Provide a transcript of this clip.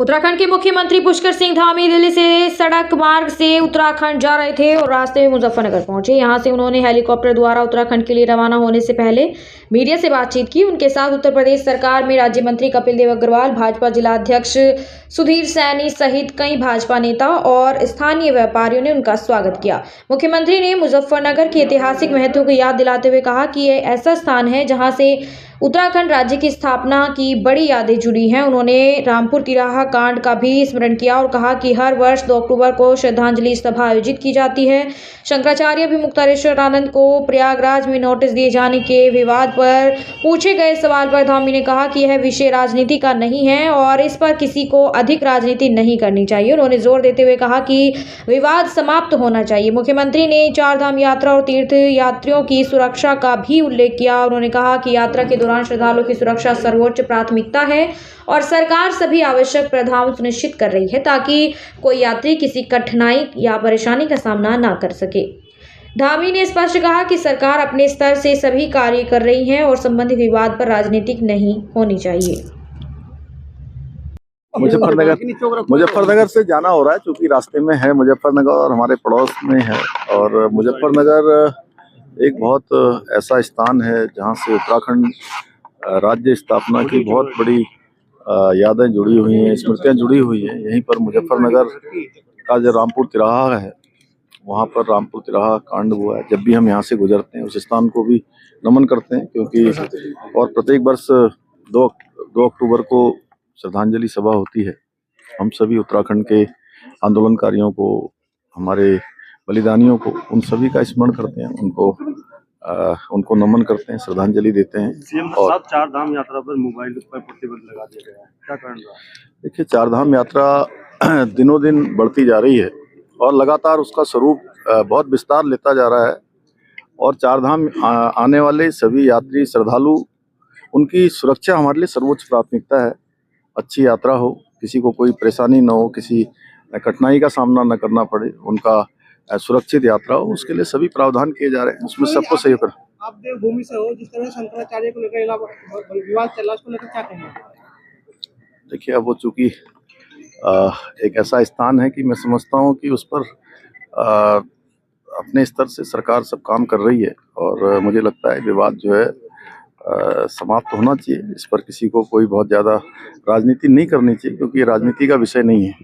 उत्तराखंड के मुख्यमंत्री पुष्कर सिंह धामी दिल्ली से सड़क मार्ग से उत्तराखंड जा रहे थे और रास्ते में मुजफ्फरनगर पहुंचे। यहां से उन्होंने हेलीकॉप्टर द्वारा उत्तराखंड के लिए रवाना होने से पहले मीडिया से बातचीत की। उनके साथ उत्तर प्रदेश सरकार में राज्य मंत्री कपिल देव अग्रवाल, भाजपा जिला अध्यक्ष सुधीर सैनी सहित कई भाजपा नेता और स्थानीय व्यापारियों ने उनका स्वागत किया। मुख्यमंत्री ने मुजफ्फरनगर के ऐतिहासिक महत्व को याद दिलाते हुए कहा कि यह ऐसा स्थान है जहां से उत्तराखंड राज्य की स्थापना की बड़ी यादें जुड़ी हैं। उन्होंने रामपुर तिराहा कांड का भी स्मरण किया और कहा कि हर वर्ष 2 अक्टूबर को श्रद्धांजलि सभा आयोजित की जाती है। शंकराचार्य अभिमुक्तेश्वर आनंद को प्रयागराज में नोटिस दिए जाने के विवाद पर पूछे गए सवाल पर धामी ने कहा कि यह विषय राजनीति का नहीं है और इस पर किसी को अधिक राजनीति नहीं करनी चाहिए। उन्होंने जोर देते हुए कहा कि विवाद समाप्त होना चाहिए। मुख्यमंत्री ने चारधाम यात्रा और तीर्थ यात्रियों की सुरक्षा का भी उल्लेख किया। उन्होंने कहा कि यात्रा के दौरान श्रद्धालुओं की सुरक्षा सर्वोच्च प्राथमिकता है और सरकार सभी आवश्यक प्रावधान सुनिश्चित कर रही है ताकि कोई यात्री किसी कठिनाई या परेशानी का सामना ना कर सके। धामी ने स्पष्ट कहा कि सरकार अपने स्तर से सभी कार्य कर रही है और संबंधित विवाद पर राजनीतिक नहीं होनी चाहिए। मुजफ्फरनगर से जाना हो रहा है क्योंकि रास्ते में है मुजफ्फरनगर और हमारे पड़ोस में है। और मुजफ्फरनगर एक बहुत ऐसा स्थान है जहां से उत्तराखंड राज्य स्थापना की बहुत बड़ी यादें जुड़ी हुई हैं, स्मृतियां जुड़ी हुई हैं। यहीं पर मुजफ्फरनगर का जो रामपुर तिराहा है, वहाँ पर रामपुर तिराहा कांड हुआ है। जब भी हम यहाँ से गुजरते हैं उस स्थान को भी नमन करते हैं क्योंकि और प्रत्येक वर्ष 2 अक्टूबर को श्रद्धांजलि सभा होती है। हम सभी उत्तराखंड के आंदोलनकारियों को, हमारे बलिदानियों को, उन सभी का स्मरण करते हैं, उनको नमन करते हैं, श्रद्धांजलि देते हैं। और चारधाम यात्रा पर मोबाइल पर प्रतिबंध लगा दिया गया है, क्या कारण रहा? देखिए, चारधाम यात्रा दिनों दिन बढ़ती जा रही है और लगातार उसका स्वरूप बहुत विस्तार लेता जा रहा है। और चारधाम आने वाले सभी यात्री श्रद्धालु, उनकी सुरक्षा हमारे लिए सर्वोच्च प्राथमिकता है। अच्छी यात्रा हो, किसी को कोई परेशानी न हो, किसी कठिनाई का सामना न करना पड़े, उनका सुरक्षित यात्रा हो, उसके लिए सभी प्रावधान किए जा रहे हैं। उसमें सबको सहयोग कर। आप देवभूमि से हो, जिस तरह शंकराचार्य को लेकर विवाद चल रहा है, उसको लेकर क्या कहेंगे? देखिए, अब वो चूंकि एक ऐसा स्थान है कि मैं समझता हूँ कि उस पर अपने स्तर से सरकार सब काम कर रही है और मुझे लगता है विवाद जो है समाप्त होना चाहिए। इस पर किसी को कोई बहुत ज़्यादा राजनीति नहीं करनी चाहिए क्योंकि ये राजनीति का विषय नहीं है।